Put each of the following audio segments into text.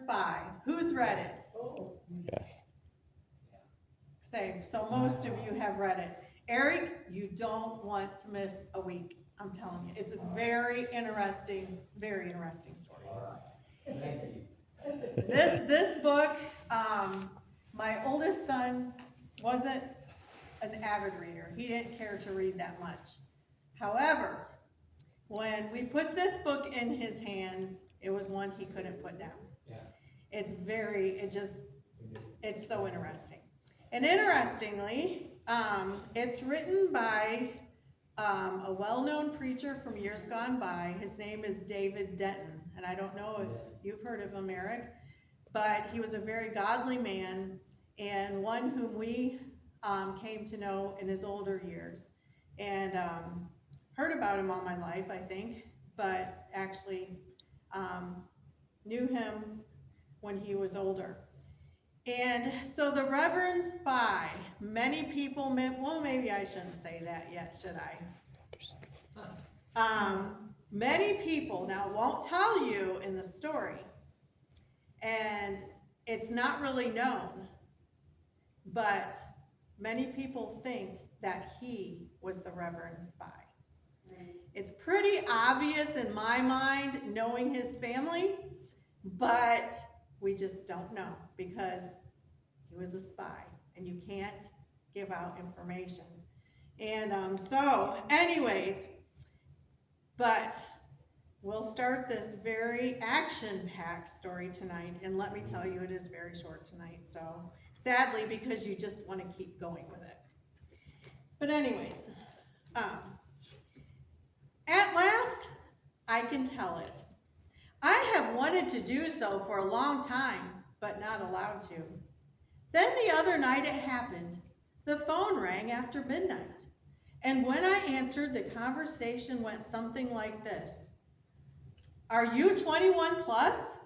Spy. Who's read it? Yes. Same. So most of you have read it. Eric, you don't want to miss a week. I'm telling you, it's a very interesting story. Thank you. This book, my oldest son wasn't an avid reader. He didn't care to read that much. However, when we put this book in his hands, it was one he couldn't put down. Yeah. It's so interesting. And interestingly, it's written by a well-known preacher from years gone by. His name is David Denton. And I don't know if you've heard of him, Eric, but he was a very godly man and one whom we came to know in his older years. And heard about him all my life, I think, but actually knew him when he was older. And so the Reverend Spy, many people, well, maybe I shouldn't say that yet, should I? Many people now won't tell you in the story, and it's not really known, but many people think that he was the Reverend Spy. It's pretty obvious in my mind, knowing his family, but we just don't know because he was a spy and you can't give out information. And so anyways, but we'll start this very action-packed story tonight, and let me tell you, it is very short tonight, so sadly, because you just want to keep going with it. But anyways, at last, I can tell it. I have wanted to do so for a long time, but not allowed to. Then the other night it happened. The phone rang after midnight. And when I answered, the conversation went something like this. "Are you 21 plus?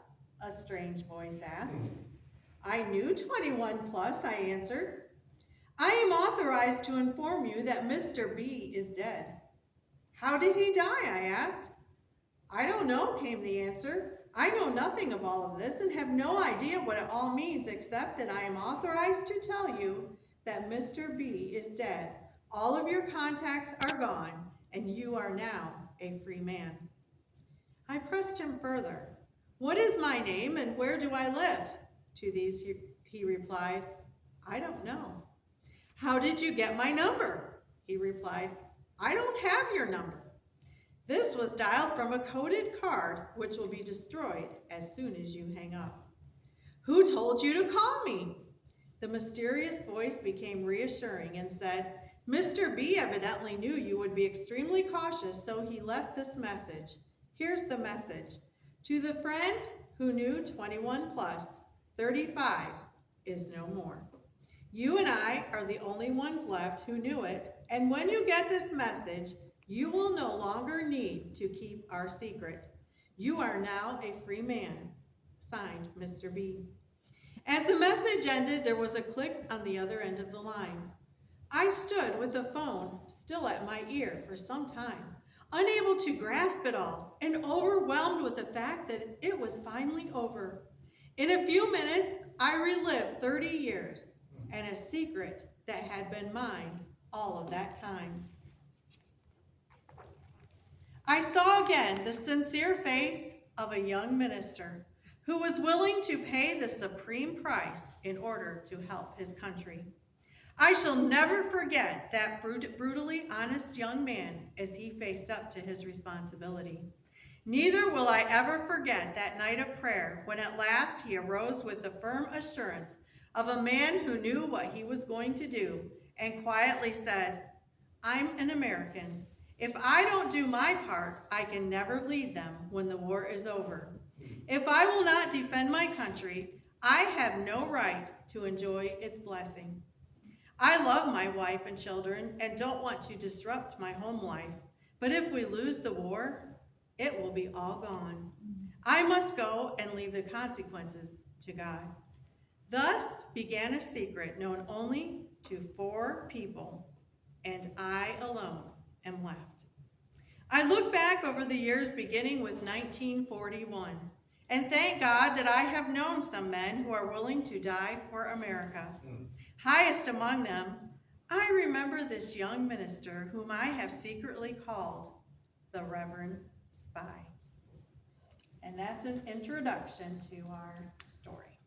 A strange voice asked. I knew 21 plus, I answered. I am authorized to inform you that Mr. B is dead. How did he die? I asked. I don't know, came the answer. I know nothing of all of this and have no idea what it all means except that I am authorized to tell you that Mr. B is dead. All of your contacts are gone and you are now a free man. I pressed him further. What is my name and where do I live? To these he replied, I don't know. How did you get my number? He replied, I don't have your number. This was dialed from a coded card which will be destroyed as soon as you hang up. Who told you to call me? The mysterious voice became reassuring and said, Mr. B evidently knew you would be extremely cautious, so he left this message. Here's the message. To the friend who knew 21 plus, 35 is no more. You and I are the only ones left who knew it, and when you get this message, you will no longer need to keep our secret. You are now a free man. Signed, Mr. B. As the message ended, there was a click on the other end of the line. I stood with the phone still at my ear for some time, unable to grasp it all, and overwhelmed with the fact that it was finally over. In a few minutes, I relived 30 years and a secret that had been mine all of that time. I saw again the sincere face of a young minister who was willing to pay the supreme price in order to help his country. I shall never forget that brutally honest young man as he faced up to his responsibility. Neither will I ever forget that night of prayer when at last he arose with the firm assurance of a man who knew what he was going to do and quietly said, I'm an American. If I don't do my part, I can never lead them when the war is over. If I will not defend my country, I have no right to enjoy its blessing. I love my wife and children and don't want to disrupt my home life, but if we lose the war, it will be all gone. I must go and leave the consequences to God. Thus began a secret known only to 4 people, and I alone am left. I look back over the years beginning with 1941 And thank God that I have known some men who are willing to die for America. Highest among them, I remember this young minister whom I have secretly called the Reverend Spy. And that's an introduction to our story.